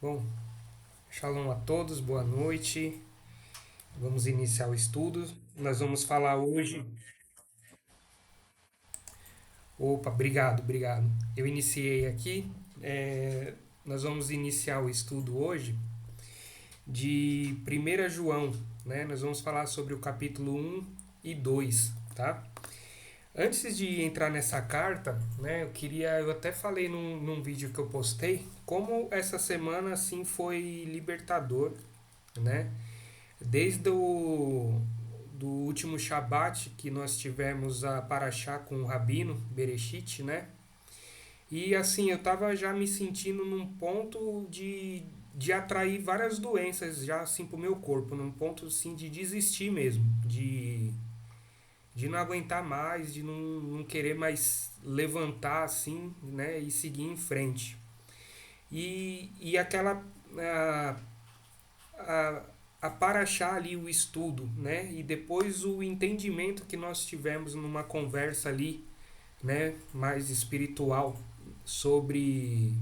Bom, shalom a todos, boa noite. Vamos iniciar o estudo. Nós vamos falar hoje. Opa, obrigado. Eu iniciei aqui. Nós vamos iniciar o estudo hoje de 1 João, né? Nós vamos falar sobre o capítulo 1 e 2, tá? Antes de entrar nessa carta, né, eu até falei num vídeo que eu postei, como essa semana assim foi libertador, né? Desde o do último Shabat que nós tivemos a Paraxá com o Rabino Bereshit, né? E assim, eu tava já me sentindo num ponto de atrair várias doenças já assim pro meu corpo, num ponto assim de desistir mesmo, de não aguentar mais, de não querer mais levantar assim, né, e seguir em frente. E aquela a, a, a paraxá ali o estudo, né? E depois o entendimento que nós tivemos numa conversa ali, né, mais espiritual sobre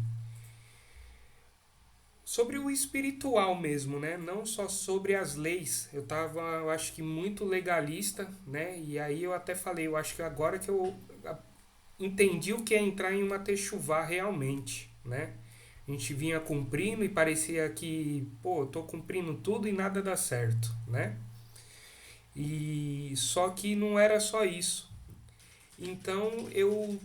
sobre o espiritual mesmo, né? Não só sobre as leis. Eu acho que muito legalista, né? E aí eu até falei, eu acho que agora que eu entendi o que é entrar em uma techuvá realmente, né? A gente vinha cumprindo e parecia que, pô, eu tô cumprindo tudo e nada dá certo, né? E só que não era só isso. Então eu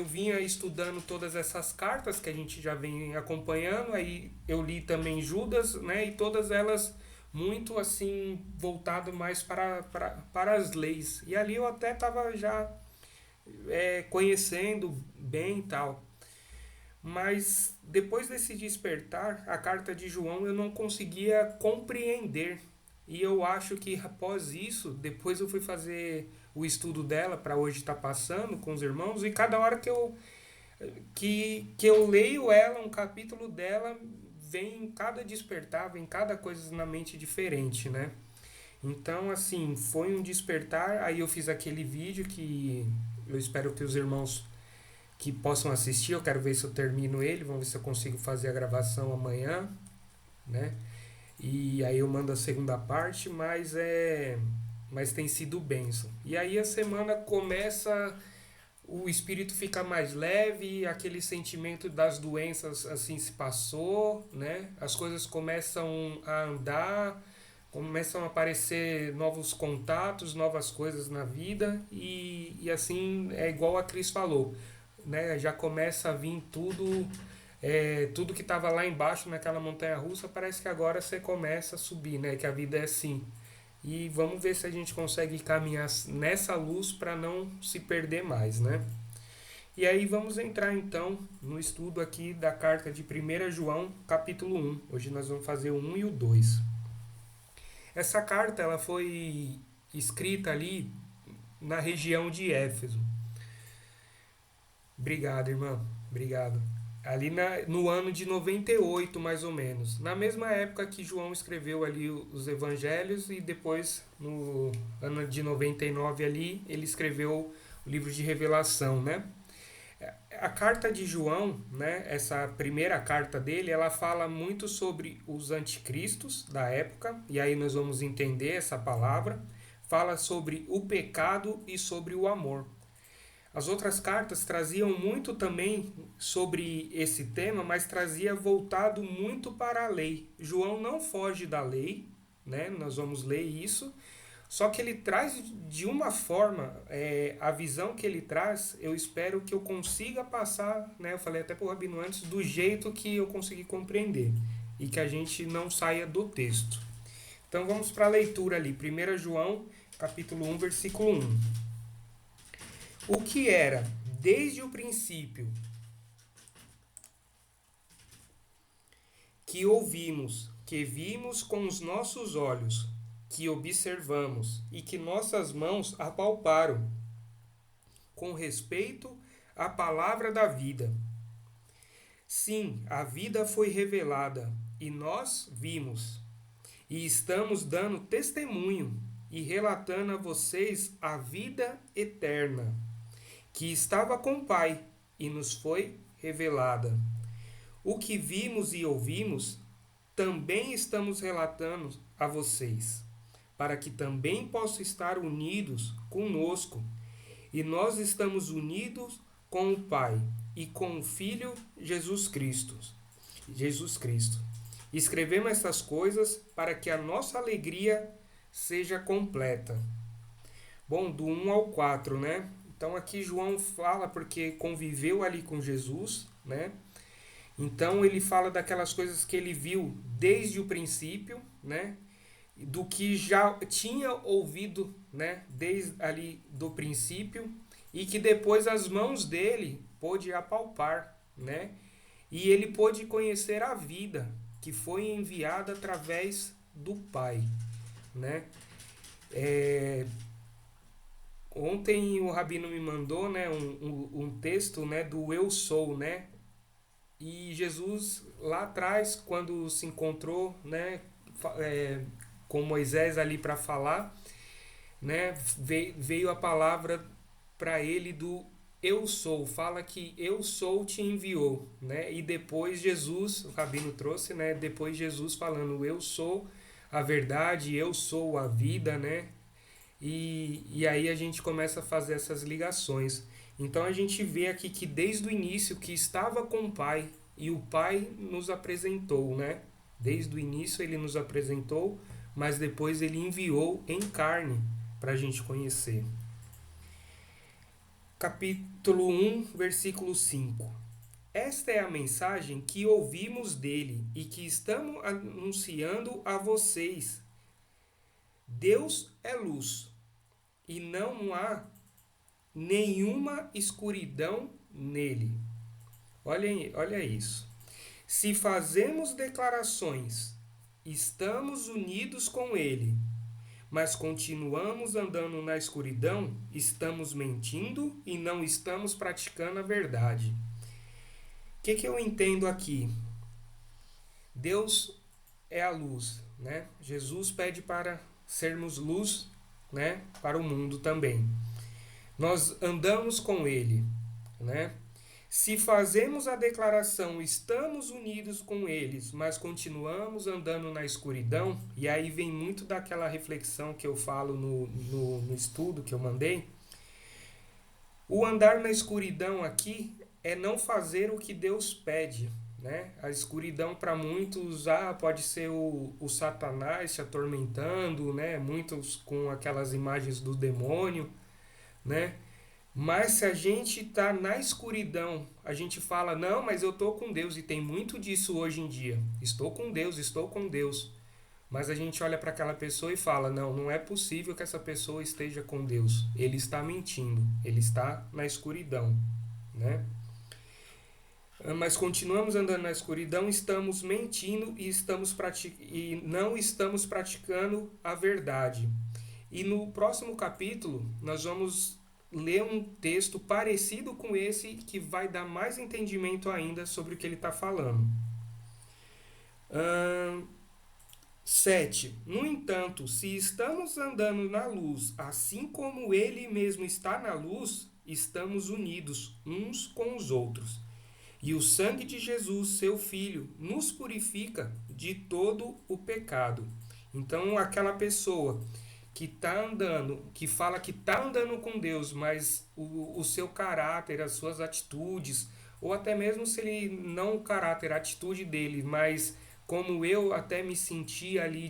vinha estudando todas essas cartas que a gente já vem acompanhando, aí eu li também Judas, né? E todas elas muito assim voltado mais para as leis. E ali eu até estava já conhecendo bem e tal. Mas depois desse despertar, a carta de João eu não conseguia compreender. E eu acho que após isso, depois eu fui fazer o estudo dela para hoje estar passando com os irmãos e cada hora que eu leio ela, um capítulo dela, vem cada despertar, vem cada coisa na mente diferente, né? Então, assim, foi um despertar. Aí eu fiz aquele vídeo que eu espero que os irmãos que possam assistir. Eu quero ver se eu termino ele, vamos ver se eu consigo fazer a gravação amanhã, né? E aí eu mando a segunda parte, mas tem sido bênção. E aí a semana começa, o espírito fica mais leve, aquele sentimento das doenças assim se passou, né? As coisas começam a andar, começam a aparecer novos contatos, novas coisas na vida e assim é igual a Cris falou, né? Já começa a vir tudo, tudo que estava lá embaixo naquela montanha russa parece que agora você começa a subir, né? Que a vida é assim. E vamos ver se a gente consegue caminhar nessa luz para não se perder mais, né? E aí vamos entrar então no estudo aqui da carta de 1 João, capítulo 1. Hoje nós vamos fazer o 1 e o 2. Essa carta ela foi escrita ali na região de Éfeso. Obrigado, irmã. Obrigado. Ali no ano de 98, mais ou menos. Na mesma época que João escreveu ali os evangelhos e depois, no ano de 99 ali, ele escreveu o livro de Revelação, né? A carta de João, né, essa primeira carta dele, ela fala muito sobre os anticristos da época, e aí nós vamos entender essa palavra. Fala sobre o pecado e sobre o amor. As outras cartas traziam muito também sobre esse tema, mas trazia voltado muito para a lei. João não foge da lei, né? Nós vamos ler isso. Só que ele traz de uma forma, a visão que ele traz, eu espero que eu consiga passar, né? Eu falei até para o Rabino antes, do jeito que eu consegui compreender. E que a gente não saia do texto. Então vamos para a leitura ali. 1 João, capítulo 1, versículo 1. O que era, desde o princípio, que ouvimos, que vimos com os nossos olhos, que observamos e que nossas mãos apalparam, com respeito à palavra da vida. Sim, a vida foi revelada e nós vimos, e estamos dando testemunho e relatando a vocês a vida eterna, que estava com o Pai e nos foi revelada. O que vimos e ouvimos, também estamos relatando a vocês, para que também possam estar unidos conosco. E nós estamos unidos com o Pai e com o Filho Jesus Cristo. Jesus Cristo. Escrevemos essas coisas para que a nossa alegria seja completa. Bom, do 1 ao 4, né? Então aqui João fala porque conviveu ali com Jesus, né? Então ele fala daquelas coisas que ele viu desde o princípio, né? Do que já tinha ouvido, né? Desde ali do princípio e que depois as mãos dele pôde apalpar, né? E ele pôde conhecer a vida que foi enviada através do Pai, né? Ontem o Rabino me mandou, né, um texto, né, do Eu Sou, né? E Jesus lá atrás, quando se encontrou, né, com Moisés ali para falar, né, veio a palavra para ele do Eu Sou, fala que Eu Sou te enviou, né? E depois Jesus, o Rabino trouxe, né, depois Jesus falando Eu sou a verdade, eu sou a vida, né? E aí a gente começa a fazer essas ligações. Então a gente vê aqui que desde o início que estava com o Pai e o Pai nos apresentou, né? Desde o início ele nos apresentou, mas depois ele enviou em carne para a gente conhecer. Capítulo 1, versículo 5. Esta é a mensagem que ouvimos dele e que estamos anunciando a vocês. Deus é luz e não há nenhuma escuridão nele. Olha isso. Se fazemos declarações, estamos unidos com ele, mas continuamos andando na escuridão, estamos mentindo e não estamos praticando a verdade. O que eu entendo aqui? Deus é a luz, né? Jesus pede para sermos luz, né, para o mundo também. Nós andamos com ele, né? Se fazemos a declaração estamos unidos com eles, mas continuamos andando na escuridão, e aí vem muito daquela reflexão que eu falo no estudo que eu mandei. O andar na escuridão aqui é não fazer o que Deus pede, né? A escuridão para muitos pode ser o Satanás te atormentando, né? Muitos com aquelas imagens do demônio, né? Mas se a gente está na escuridão, a gente fala, não, mas eu estou com Deus, e tem muito disso hoje em dia. Estou com Deus, estou com Deus. Mas a gente olha para aquela pessoa e fala, não, não é possível que essa pessoa esteja com Deus. Ele está mentindo, ele está na escuridão, né? Mas continuamos andando na escuridão, estamos mentindo e não estamos praticando a verdade. E no próximo capítulo, nós vamos ler um texto parecido com esse que vai dar mais entendimento ainda sobre o que ele está falando. 7. No entanto, se estamos andando na luz, assim como ele mesmo está na luz, estamos unidos uns com os outros. E o sangue de Jesus, seu Filho, nos purifica de todo o pecado. Então, aquela pessoa que está andando, que fala que está andando com Deus, mas o seu caráter, as suas atitudes, ou até mesmo se ele não o caráter, a atitude dele, mas como eu até me senti ali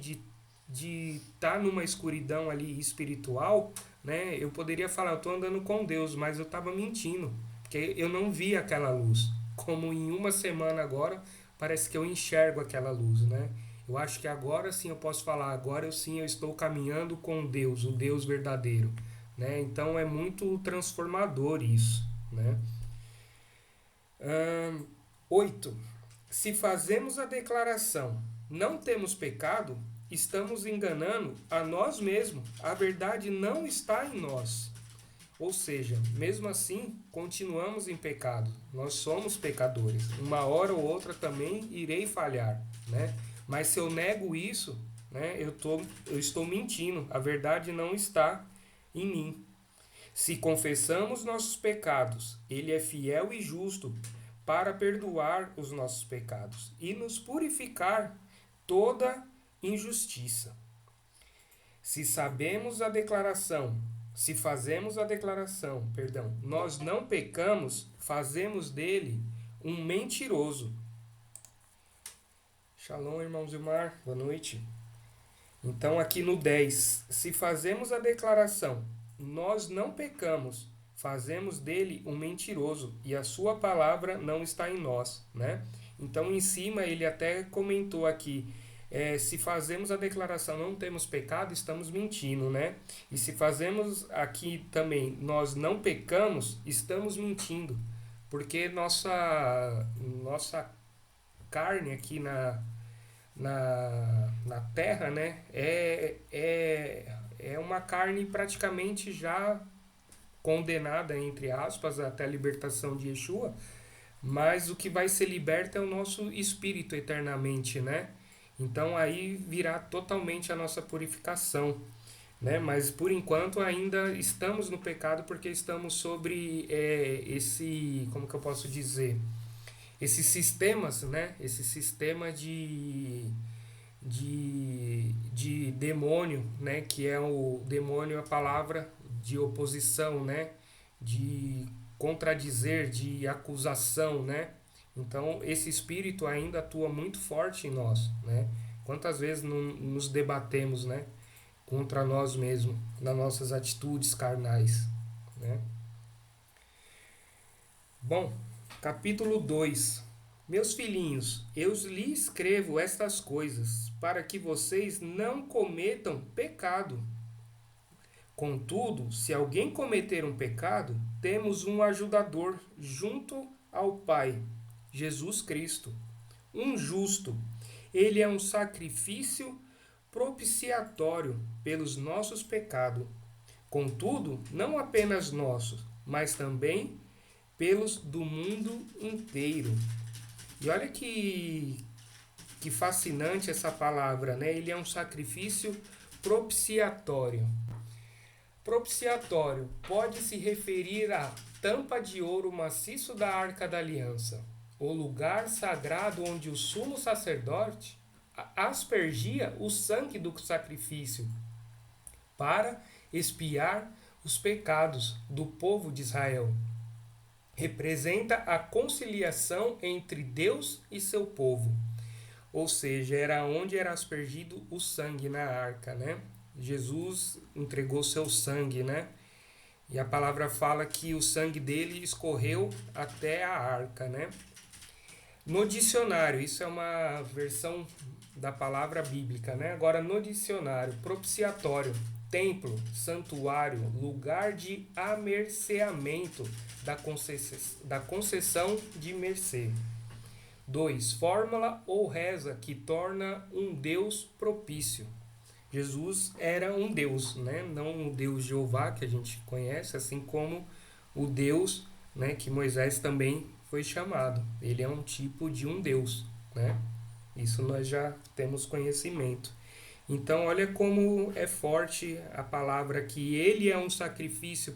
de estar numa escuridão ali espiritual, né? Eu poderia falar, eu estou andando com Deus, mas eu estava mentindo, porque eu não vi aquela luz. Como em uma semana agora, parece que eu enxergo aquela luz, né? Eu acho que agora sim eu posso falar, agora eu estou caminhando com Deus, o Deus verdadeiro, né? Então é muito transformador isso, né? 8. Se fazemos a declaração, não temos pecado, estamos enganando a nós mesmos, a verdade não está em nós. Ou seja, mesmo assim, continuamos em pecado. Nós somos pecadores. Uma hora ou outra também irei falhar, né? Mas se eu nego isso, né, eu estou mentindo. A verdade não está em mim. Se confessamos nossos pecados, ele é fiel e justo para perdoar os nossos pecados e nos purificar toda injustiça. Se sabemos a declaração, se fazemos a declaração, perdão, nós não pecamos, fazemos dele um mentiroso. Shalom, irmão Zilmar, boa noite. Então, aqui no 10, se fazemos a declaração, nós não pecamos, fazemos dele um mentiroso e a sua palavra não está em nós, né? Então, em cima, ele até comentou aqui, se fazemos a declaração não temos pecado, estamos mentindo, né? E se fazemos aqui também, nós não pecamos, estamos mentindo, porque nossa carne aqui na terra, né, é uma carne praticamente já condenada, entre aspas, até a libertação de Yeshua, mas o que vai ser liberto é o nosso espírito eternamente, né? Então aí virá totalmente a nossa purificação, né? Mas por enquanto ainda estamos no pecado porque estamos sobre como que eu posso dizer? Esses sistemas, né? Esse sistema de demônio, né? Que é o demônio, a palavra de oposição, né? De contradizer, de acusação, né? Então, esse espírito ainda atua muito forte em nós, né? Quantas vezes não nos debatemos, né? Contra nós mesmos, nas nossas atitudes carnais, né? Bom, capítulo 2. Meus filhinhos, eu lhes escrevo estas coisas para que vocês não cometam pecado. Contudo, se alguém cometer um pecado, temos um ajudador junto ao Pai, Jesus Cristo, um justo. Ele é um sacrifício propiciatório pelos nossos pecados. Contudo, não apenas nossos, mas também pelos do mundo inteiro. E olha que fascinante essa palavra, né? Ele é um sacrifício propiciatório. Propiciatório pode se referir à tampa de ouro maciço da Arca da Aliança, o lugar sagrado onde o sumo sacerdote aspergia o sangue do sacrifício para expiar os pecados do povo de Israel. Representa a conciliação entre Deus e seu povo. Ou seja, era onde era aspergido o sangue na arca, né? Jesus entregou seu sangue, né? E a palavra fala que o sangue dele escorreu até a arca, né? No dicionário, isso é uma versão da palavra bíblica, né? Agora, no dicionário, propiciatório, templo, santuário, lugar de amerceamento da concessão de mercê. 2. Fórmula ou reza que torna um Deus propício. Jesus era um Deus, né? Não o Deus Jeová que a gente conhece, assim como o Deus, né, que Moisés também foi chamado. Ele é um tipo de um Deus, né? Isso nós já temos conhecimento. Então, olha como é forte a palavra que ele é um sacrifício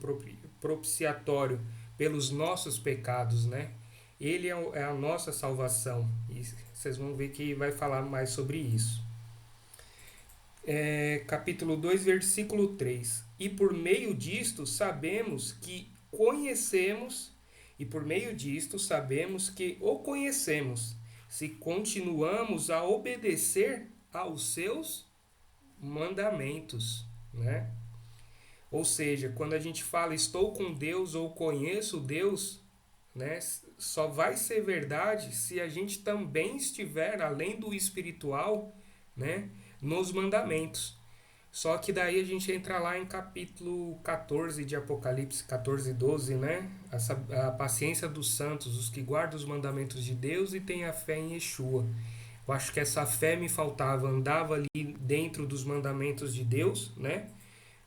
propiciatório pelos nossos pecados, né? Ele é a nossa salvação. E vocês vão ver que vai falar mais sobre isso. Capítulo 2, versículo 3. E por meio disto sabemos que conhecemos, e por meio disto sabemos que o conhecemos, se continuamos a obedecer aos seus mandamentos, né? Ou seja, quando a gente fala estou com Deus ou conheço Deus, né, só vai ser verdade se a gente também estiver além do espiritual, né, nos mandamentos. Só que daí a gente entra lá em capítulo 14 de Apocalipse, 14:12, né? A paciência dos santos, os que guardam os mandamentos de Deus e têm a fé em Yeshua. Eu acho que essa fé me faltava, andava ali dentro dos mandamentos de Deus, né?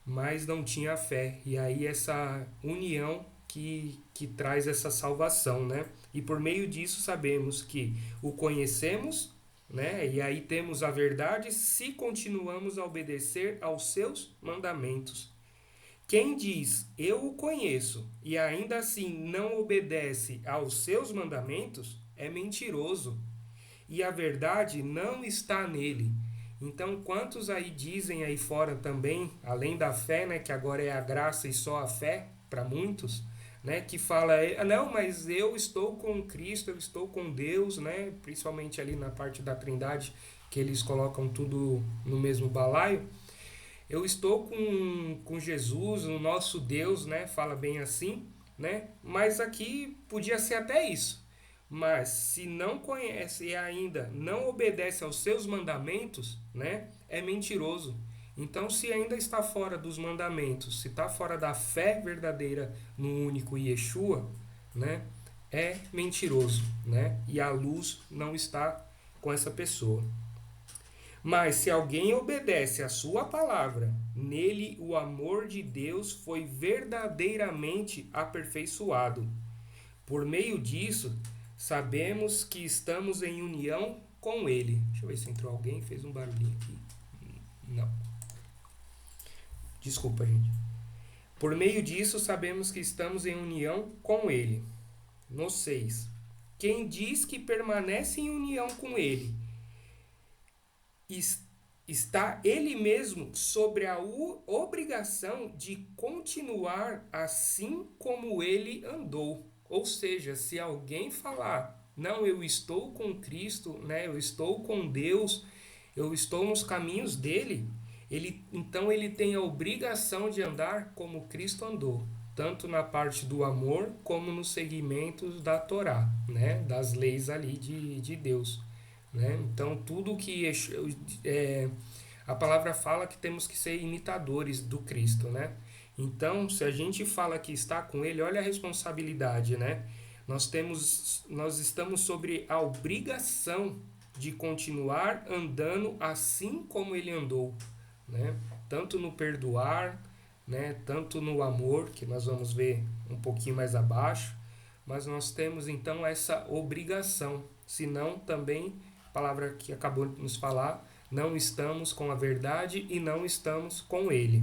Mas não tinha fé. E aí essa união que traz essa salvação, né? E por meio disso sabemos que o conhecemos, né? E aí temos a verdade se continuamos a obedecer aos seus mandamentos. Quem diz, eu o conheço, e ainda assim não obedece aos seus mandamentos, é mentiroso, e a verdade não está nele. Então, quantos aí dizem aí fora também, além da fé, né, que agora é a graça e só a fé para muitos, né, que fala, não, mas eu estou com Cristo, eu estou com Deus, né, principalmente ali na parte da Trindade, que eles colocam tudo no mesmo balaio. Eu estou com Jesus, o nosso Deus, né? Fala bem assim, né? Mas aqui podia ser até isso. Mas se não conhece e ainda não obedece aos seus mandamentos, né? É mentiroso. Então, se ainda está fora dos mandamentos, se está fora da fé verdadeira no único Yeshua, né? É mentiroso, né? E a luz não está com essa pessoa. Mas se alguém obedece à sua palavra, nele o amor de Deus foi verdadeiramente aperfeiçoado. Por meio disso, sabemos que estamos em união com ele. Deixa eu ver se entrou alguém, fez um barulhinho aqui. Não. Desculpa, gente. Por meio disso, sabemos que estamos em união com ele. No 6. Quem diz que permanece em união com ele está ele mesmo sobre a obrigação de continuar assim como ele andou. Ou seja, se alguém falar, não, eu estou com Cristo, né, eu estou com Deus, eu estou nos caminhos dele, então ele tem a obrigação de andar como Cristo andou, tanto na parte do amor como nos segmentos da Torá, né, das leis ali de Deus. Né? Então, tudo que a palavra fala que temos que ser imitadores do Cristo. Né? Então, se a gente fala que está com Ele, olha a responsabilidade. Né? Nós estamos sobre a obrigação de continuar andando assim como Ele andou. Né? Tanto no perdoar, né? Tanto no amor, que nós vamos ver um pouquinho mais abaixo, mas nós temos então essa obrigação, senão também palavra que acabou de nos falar, não estamos com a verdade e não estamos com ele.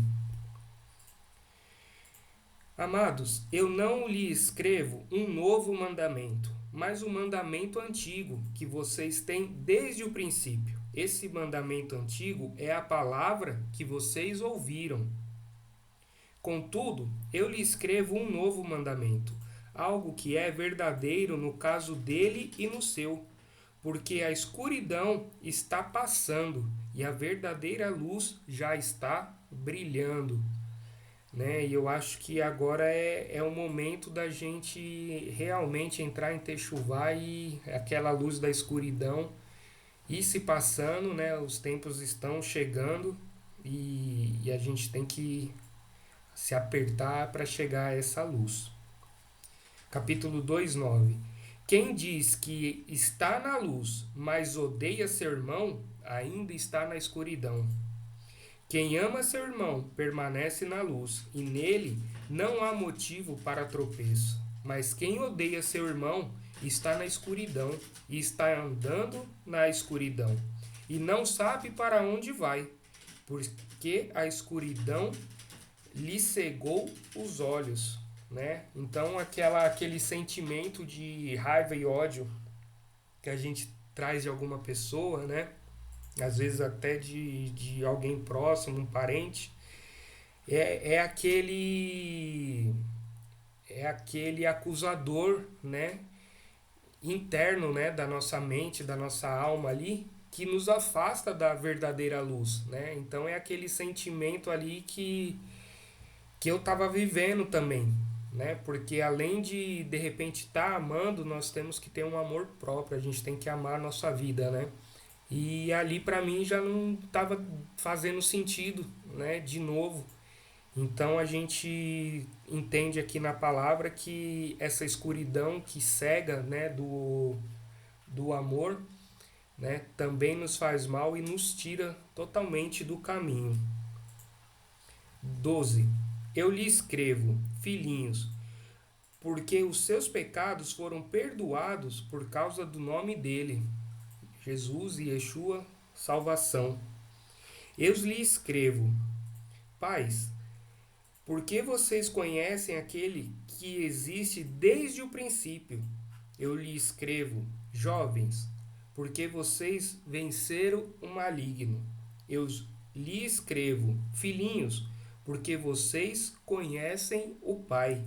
Amados, eu não lhe escrevo um novo mandamento, mas o mandamento antigo que vocês têm desde o princípio. Esse mandamento antigo é a palavra que vocês ouviram. Contudo, eu lhe escrevo um novo mandamento, algo que é verdadeiro no caso dele e no seu, porque a escuridão está passando e a verdadeira luz já está brilhando. Né? E eu acho que agora é o momento da gente realmente entrar em Techuvá e aquela luz da escuridão ir se passando, né? Os tempos estão chegando e a gente tem que se apertar para chegar a essa luz. Capítulo 2:9. Quem diz que está na luz, mas odeia seu irmão, ainda está na escuridão. Quem ama seu irmão permanece na luz, e nele não há motivo para tropeço. Mas quem odeia seu irmão está na escuridão, e está andando na escuridão, e não sabe para onde vai, porque a escuridão lhe cegou os olhos. Né? Então aquele sentimento de raiva e ódio que a gente traz de alguma pessoa, né? Às vezes até de alguém próximo, um parente, é aquele acusador, né? Interno, né? Da nossa mente, da nossa alma ali, que nos afasta da verdadeira luz, né? Então é aquele sentimento ali que eu estava vivendo também, né? Porque além de repente estar amando, nós temos que ter um amor próprio, a gente tem que amar a nossa vida, né? E ali para mim já não estava fazendo sentido, né? De novo. Então a gente entende aqui na palavra que essa escuridão que cega, né? Do amor, né? Também nos faz mal e nos tira totalmente do caminho. 12. Eu lhe escrevo, filhinhos, porque os seus pecados foram perdoados por causa do nome dele, Jesus e Yeshua, salvação. Eu lhe escrevo, pais, Porque vocês conhecem aquele que existe desde o princípio. Eu lhe escrevo, jovens, porque vocês venceram o maligno. Eu lhe escrevo, filhinhos, porque vocês conhecem o Pai.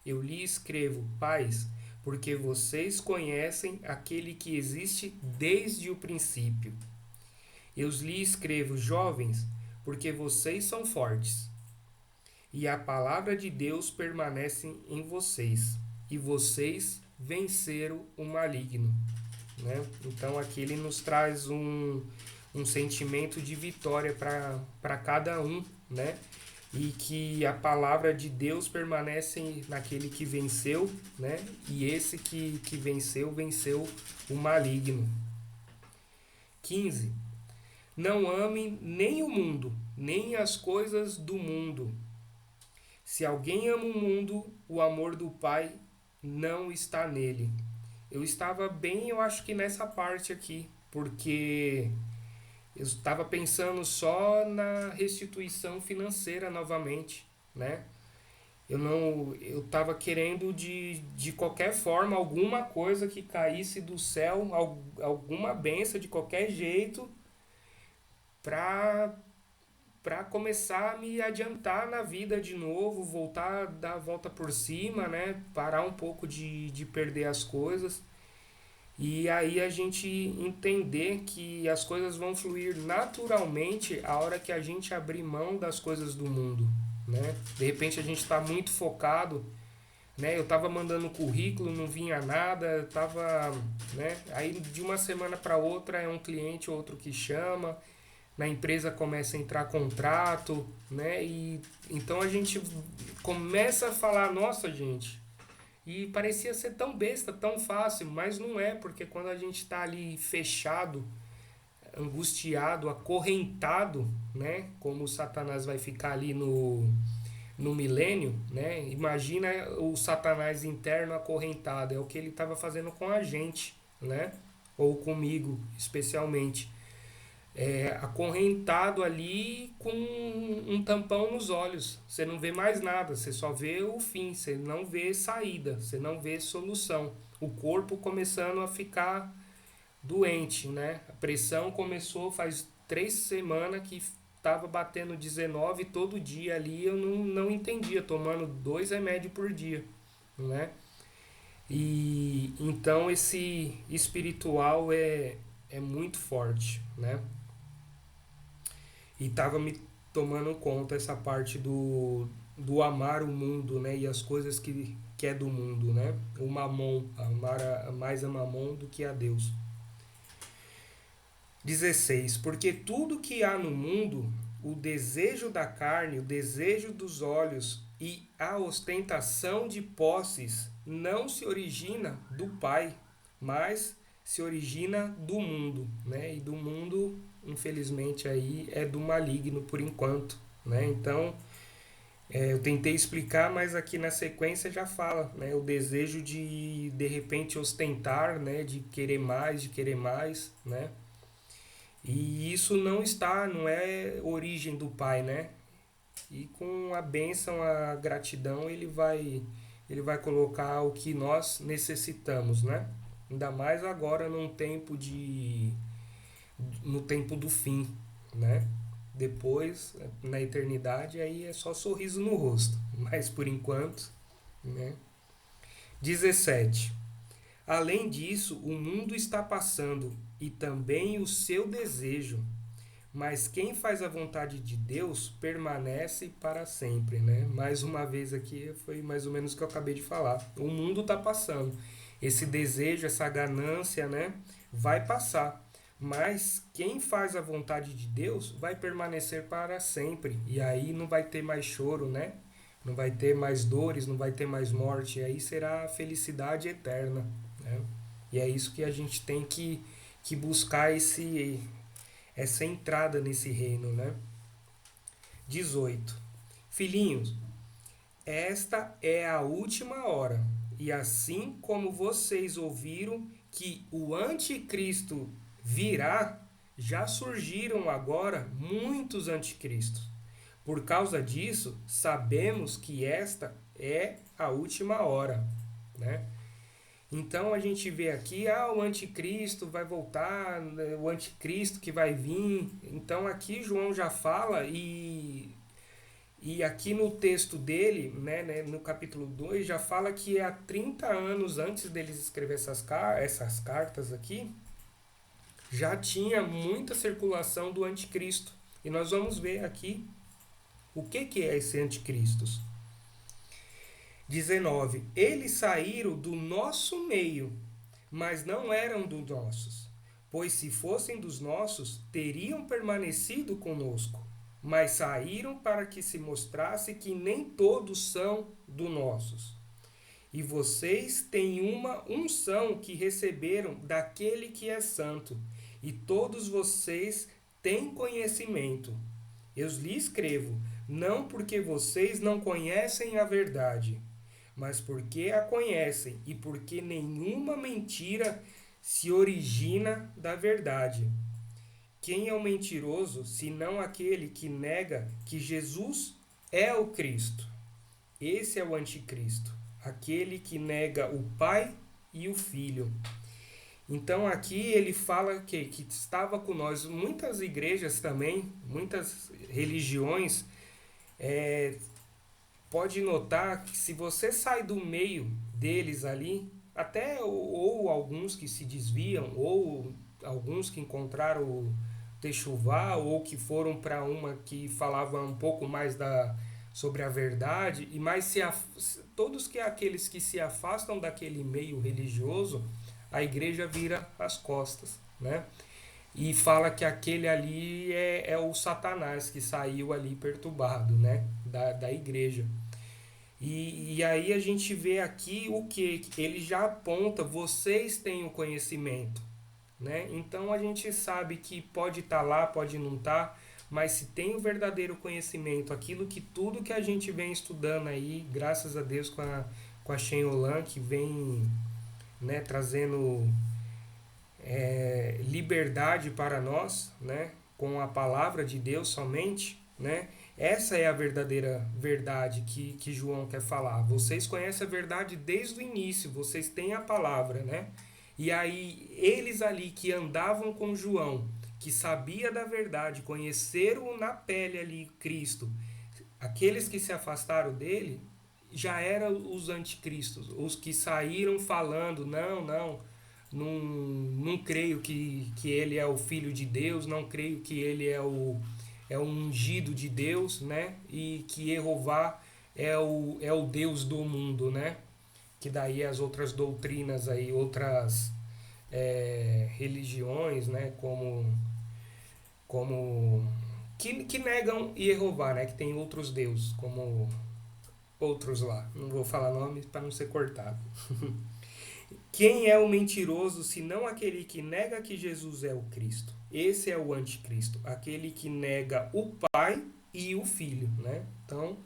Eu lhe escrevo, pais, porque vocês conhecem aquele que existe desde o princípio. Eu lhe escrevo, jovens, porque vocês são fortes. E a palavra de Deus permanece em vocês. E vocês venceram o maligno. Né? Então aqui ele nos traz um sentimento de vitória para cada um, né? E que a palavra de Deus permanece naquele que venceu, né? E esse que venceu, venceu o maligno. 15. Não amem nem o mundo, nem as coisas do mundo. Se alguém ama o mundo, o amor do Pai não está nele. Eu estava bem, eu acho que nessa parte aqui, porque eu estava pensando só na restituição financeira novamente, né? Eu estava querendo de qualquer forma alguma coisa que caísse do céu, alguma benção de qualquer jeito para começar a me adiantar na vida de novo, voltar a dar a volta por cima, né? Parar um pouco de perder as coisas. E aí a gente entender que as coisas vão fluir naturalmente a hora que a gente abrir mão das coisas do mundo, né? De repente a gente está muito focado, né? Eu estava mandando currículo, não vinha nada, tava, né? Aí de uma semana para outra é um cliente ou outro que chama, na empresa começa a entrar contrato, né? E então a gente começa a falar, nossa, gente, e parecia ser tão besta, tão fácil, mas não é, porque quando a gente está ali fechado, angustiado, acorrentado, né? Como o Satanás vai ficar ali no milênio, né? Imagina o Satanás interno acorrentado, é o que ele estava fazendo com a gente, né? Ou comigo, especialmente. Acorrentado ali com um tampão nos olhos. Você não vê mais nada, você só vê o fim, você não vê saída, você não vê solução. O corpo começando a ficar doente, né? A pressão começou faz 3 semanas que estava batendo 19 todo dia ali, eu não entendia, tomando 2 remédios por dia, né? E então esse espiritual é muito forte, né? E tava me tomando conta essa parte do amar o mundo, né? E as coisas que é do mundo, né? O mamon, mais a mamon do que a Deus. 16. Porque tudo que há no mundo, o desejo da carne, o desejo dos olhos e a ostentação de posses, não se origina do Pai, mas se origina do mundo, né? E do mundo, infelizmente, aí é do maligno por enquanto, né? Então, eu tentei explicar, mas aqui na sequência já fala, né? O desejo de repente ostentar, né? De querer mais, né? E isso não é origem do Pai, né? E com a bênção, a gratidão, ele vai colocar o que nós necessitamos, né? Ainda mais agora no tempo do fim, né? Depois, na eternidade, aí é só sorriso no rosto. Mas por enquanto, né? 17. Além disso, o mundo está passando e também o seu desejo. Mas quem faz a vontade de Deus permanece para sempre, né? Mais uma vez aqui foi mais ou menos o que eu acabei de falar. O mundo está passando. Esse desejo, essa ganância, né? Vai passar. Mas quem faz a vontade de Deus vai permanecer para sempre. E aí não vai ter mais choro, né? Não vai ter mais dores, não vai ter mais morte. E aí será a felicidade eterna, né? E é isso que a gente tem que buscar essa entrada nesse reino, né? 18. Filhinhos, esta é a última hora. E assim como vocês ouviram que o anticristo virá, já surgiram agora muitos anticristos. Por causa disso, sabemos que esta é a última hora, né? Então a gente vê aqui, o anticristo vai voltar, né, o anticristo que vai vir. Então aqui João já fala e aqui no texto dele, né, no capítulo 2 já fala que há 30 anos antes deles escrever essas cartas aqui, já tinha muita circulação do anticristo. E nós vamos ver aqui o que é esse anticristo. 19. Eles saíram do nosso meio, mas não eram dos nossos. Pois se fossem dos nossos, teriam permanecido conosco. Mas saíram para que se mostrasse que nem todos são dos nossos. E vocês têm uma unção que receberam daquele que é santo, e todos vocês têm conhecimento. Eu lhes escrevo, não porque vocês não conhecem a verdade, mas porque a conhecem e porque nenhuma mentira se origina da verdade. Quem é o mentiroso, senão aquele que nega que Jesus é o Cristo? Esse é o anticristo, aquele que nega o Pai e o Filho. Então aqui ele fala que estava com nós. Muitas igrejas também, muitas religiões, pode notar que se você sai do meio deles ali, até ou alguns que se desviam, ou alguns que encontraram o Techuvá, ou que foram para uma que falava um pouco mais sobre a verdade, e mais todos que aqueles que se afastam daquele meio religioso, a igreja vira as costas, né? E fala que aquele ali é o Satanás que saiu ali perturbado, né? Da igreja. E aí a gente vê aqui o que? Ele já aponta, vocês têm o conhecimento, né? Então a gente sabe que pode estar lá, pode não estar, mas se tem o verdadeiro conhecimento, aquilo que tudo que a gente vem estudando aí, graças a Deus com a Shen Olan, que vem, né, trazendo liberdade para nós, né, com a palavra de Deus somente, né? Essa é a verdadeira verdade que João quer falar. Vocês conhecem a verdade desde o início, vocês têm a palavra, né? E aí, eles ali que andavam com João, que sabia da verdade, conheceram na pele ali Cristo, aqueles que se afastaram dele, já eram os anticristos, os que saíram falando, não creio que ele é o Filho de Deus, não creio que ele é o ungido de Deus, né? E que Jeová é o Deus do mundo, né? Que daí as outras doutrinas aí, outras religiões, né? Como que negam Jeová, né? Que tem outros deuses, como outros lá. Não vou falar nomes para não ser cortado. Quem é o mentiroso, senão aquele que nega que Jesus é o Cristo? Esse é o anticristo, aquele que nega o Pai e o Filho, né? Então,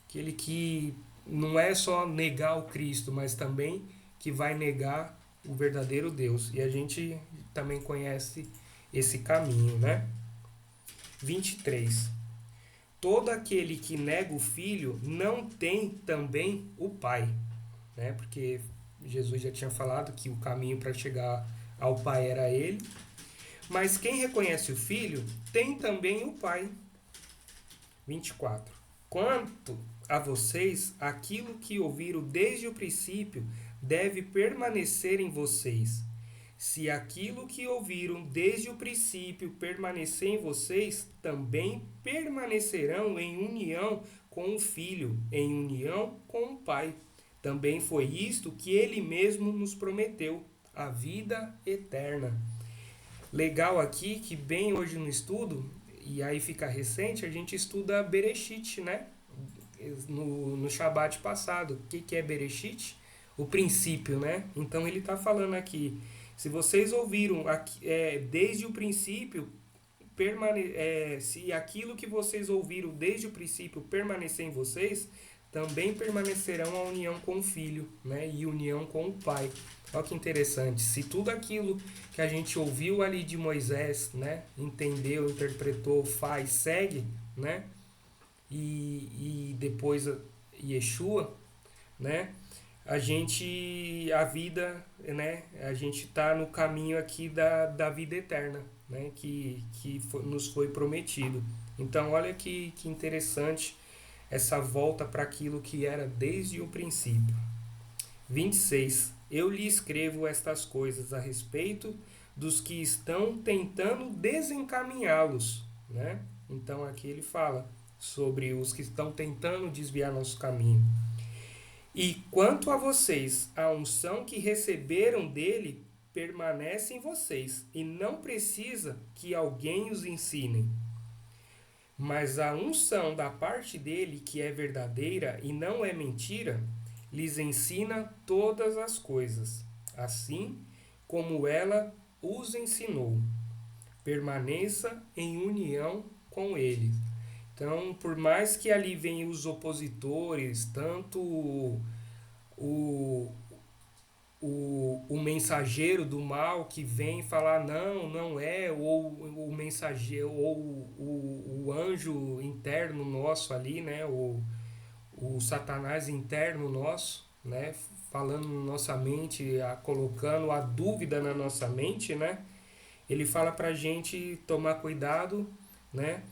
aquele que não é só negar o Cristo, mas também que vai negar o verdadeiro Deus. E a gente também conhece esse caminho, né? 23. Todo aquele que nega o Filho não tem também o Pai, né? Porque Jesus já tinha falado que o caminho para chegar ao Pai era ele. Mas quem reconhece o Filho tem também o Pai. 24. Quanto a vocês, aquilo que ouviram desde o princípio deve permanecer em vocês. Se aquilo que ouviram desde o princípio permanecer em vocês, também permanecerão em união com o Filho, em união com o Pai. Também foi isto que ele mesmo nos prometeu, a vida eterna. Legal aqui que bem hoje no estudo, e aí fica recente, a gente estuda Bereshit, né? No Shabat passado. O que é Bereshit? O princípio, né? Então ele está falando aqui, se vocês ouviram desde o princípio, se aquilo que vocês ouviram desde o princípio permanecer em vocês, também permanecerão a união com o Filho, né? E união com o Pai. Olha que interessante. Se tudo aquilo que a gente ouviu ali de Moisés, né? Entendeu, interpretou, faz, segue, né? e depois Yeshua, né? A vida, né? A gente está no caminho aqui da vida eterna, né? Nos foi prometido. Então, olha que interessante essa volta para aquilo que era desde o princípio. 26. Eu lhe escrevo estas coisas a respeito dos que estão tentando desencaminhá-los, né? Então aqui ele fala sobre os que estão tentando desviar nosso caminho. E quanto a vocês, a unção que receberam dele permanece em vocês e não precisa que alguém os ensine. Mas a unção da parte dele, que é verdadeira e não é mentira, lhes ensina todas as coisas, assim como ela os ensinou. Permaneça em união com ele. Então, por mais que ali venham os opositores, tanto o, o mensageiro do mal que vem falar não, não é, ou o mensageiro, ou o anjo interno nosso ali, né? O Satanás interno nosso, né? Falando na nossa mente, colocando a dúvida na nossa mente, né? Ele fala pra gente tomar cuidado, né?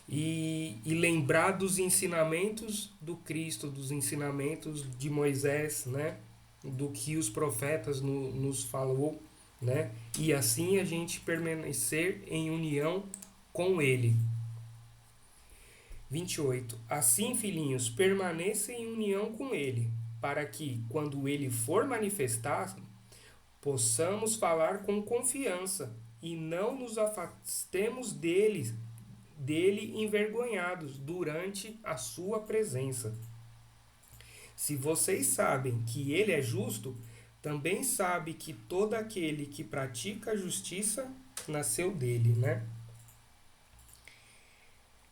E lembrar dos ensinamentos do Cristo, dos ensinamentos de Moisés, né? Do que os profetas nos falou, né? E assim a gente permanecer em união com Ele. 28. Assim, filhinhos, permaneçam em união com Ele, para que, quando Ele for manifestado, possamos falar com confiança e não nos afastemos dele envergonhados durante a sua presença. Se vocês sabem que ele é justo, também sabe que todo aquele que pratica a justiça nasceu dele, né?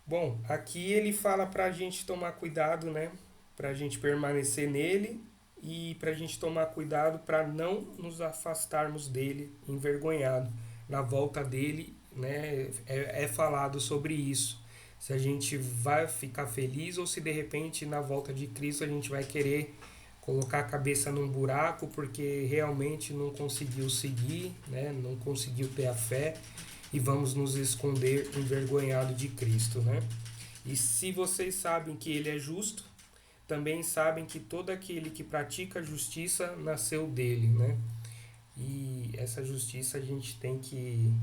Bom, aqui ele fala para a gente tomar cuidado, né? Para a gente permanecer nele e para a gente tomar cuidado para não nos afastarmos dele envergonhado. Na volta dele, né? É falado sobre isso. Se a gente vai ficar feliz ou se de repente na volta de Cristo a gente vai querer colocar a cabeça num buraco porque realmente não conseguiu seguir, né? Não conseguiu ter a fé e vamos nos esconder envergonhado de Cristo, né? E se vocês sabem que ele é justo, também sabem que todo aquele que pratica a justiça nasceu dele, né? E essa justiça a gente tem que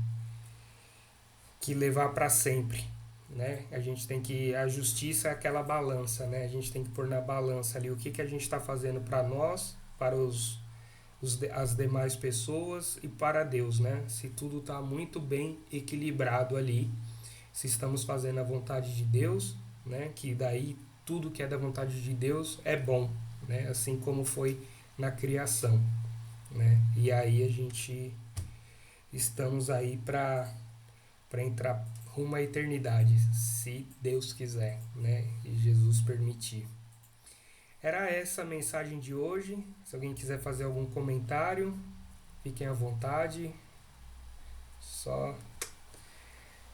levar para sempre, né? A gente tem que a justiça é aquela balança, né? A gente tem que pôr na balança ali o que a gente está fazendo para nós, para as demais pessoas e para Deus, né? Se tudo está muito bem equilibrado ali, se estamos fazendo a vontade de Deus, né? Que daí tudo que é da vontade de Deus é bom, né? Assim como foi na criação, né? E aí a gente estamos aí para entrar rumo à eternidade, se Deus quiser, né? E Jesus permitir. Era essa a mensagem de hoje. Se alguém quiser fazer algum comentário, fiquem à vontade. Só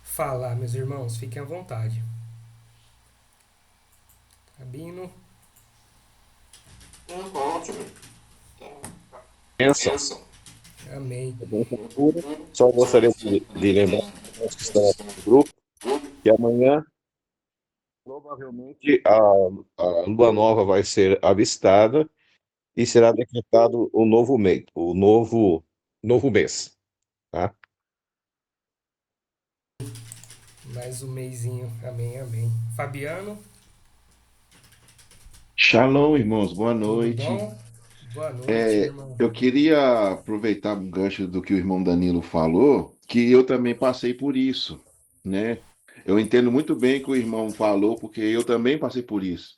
falar, meus irmãos, fiquem à vontade. Rabino, Ótimo. Bênção. amém. É bênção pura. Só gostaria de lembrar os que estão aqui no grupo que amanhã provavelmente a lua nova vai ser avistada e será decretado o novo mês, novo mês, tá? Mais um meizinho, amém, amém. Fabiano, Shalom, irmãos, boa tudo noite. bom? Boa noite, irmão. Eu queria aproveitar um gancho do que o irmão Danilo falou, que eu também passei por isso, né? Eu entendo muito bem o que o irmão falou, porque eu também passei por isso.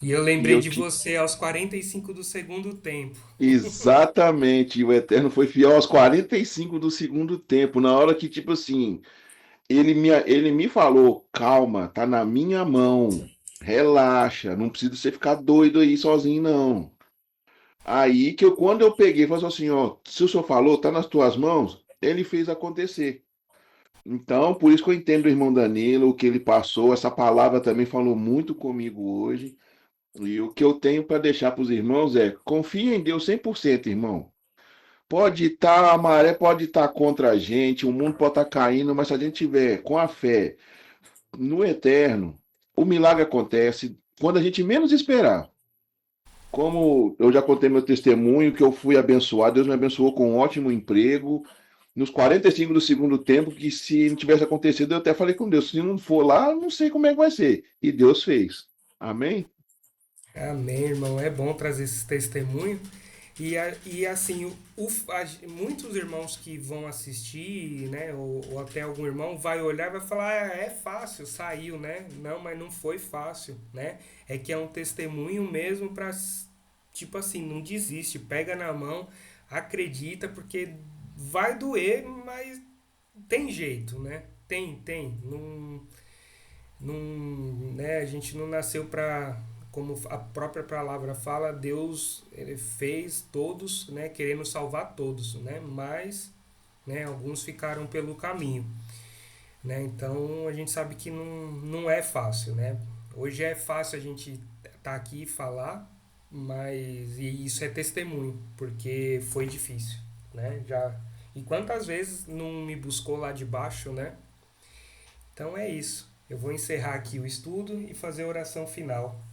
E eu E lembrei eu de ti... você aos 45 do segundo tempo. Exatamente, o Eterno foi fiel aos 45 do segundo tempo, na hora que, tipo assim, ele me falou, calma, tá na minha mão, relaxa, não precisa você ficar doido aí sozinho, não. Aí que quando eu peguei, falei assim, ó, se o senhor falou, tá nas tuas mãos, ele fez acontecer. Então, por isso que eu entendo o irmão Danilo, o que ele passou, essa palavra também falou muito comigo hoje. E o que eu tenho para deixar para os irmãos é: confia em Deus 100%, irmão. Pode estar, a maré pode estar contra a gente, o mundo pode estar caindo, mas se a gente tiver com a fé no eterno, o milagre acontece quando a gente menos esperar. Como eu já contei meu testemunho, que eu fui abençoado, Deus me abençoou com um ótimo emprego. Nos 45 do segundo tempo, que se não tivesse acontecido, eu até falei com Deus: se não for lá, eu não sei como é que vai ser. E Deus fez. Amém? Amém, irmão. É bom trazer esse testemunho. E assim, muitos irmãos que vão assistir, né, ou até algum irmão vai olhar e vai falar, ah, é fácil, saiu, né? Não, mas não foi fácil, né? É que é um testemunho mesmo para, tipo assim, não desiste, pega na mão, acredita, porque vai doer, mas tem jeito, né? Tem. Não, não, né, a gente não nasceu para, como a própria palavra fala, Deus ele fez todos, né, querendo salvar todos, né, mas, né, alguns ficaram pelo caminho, né, então a gente sabe que não é fácil, né, hoje é fácil a gente estar aqui e falar, mas e isso é testemunho, porque foi difícil, né, já, e quantas vezes não me buscou lá de baixo, né, então é isso. Eu vou encerrar aqui o estudo e fazer a oração final.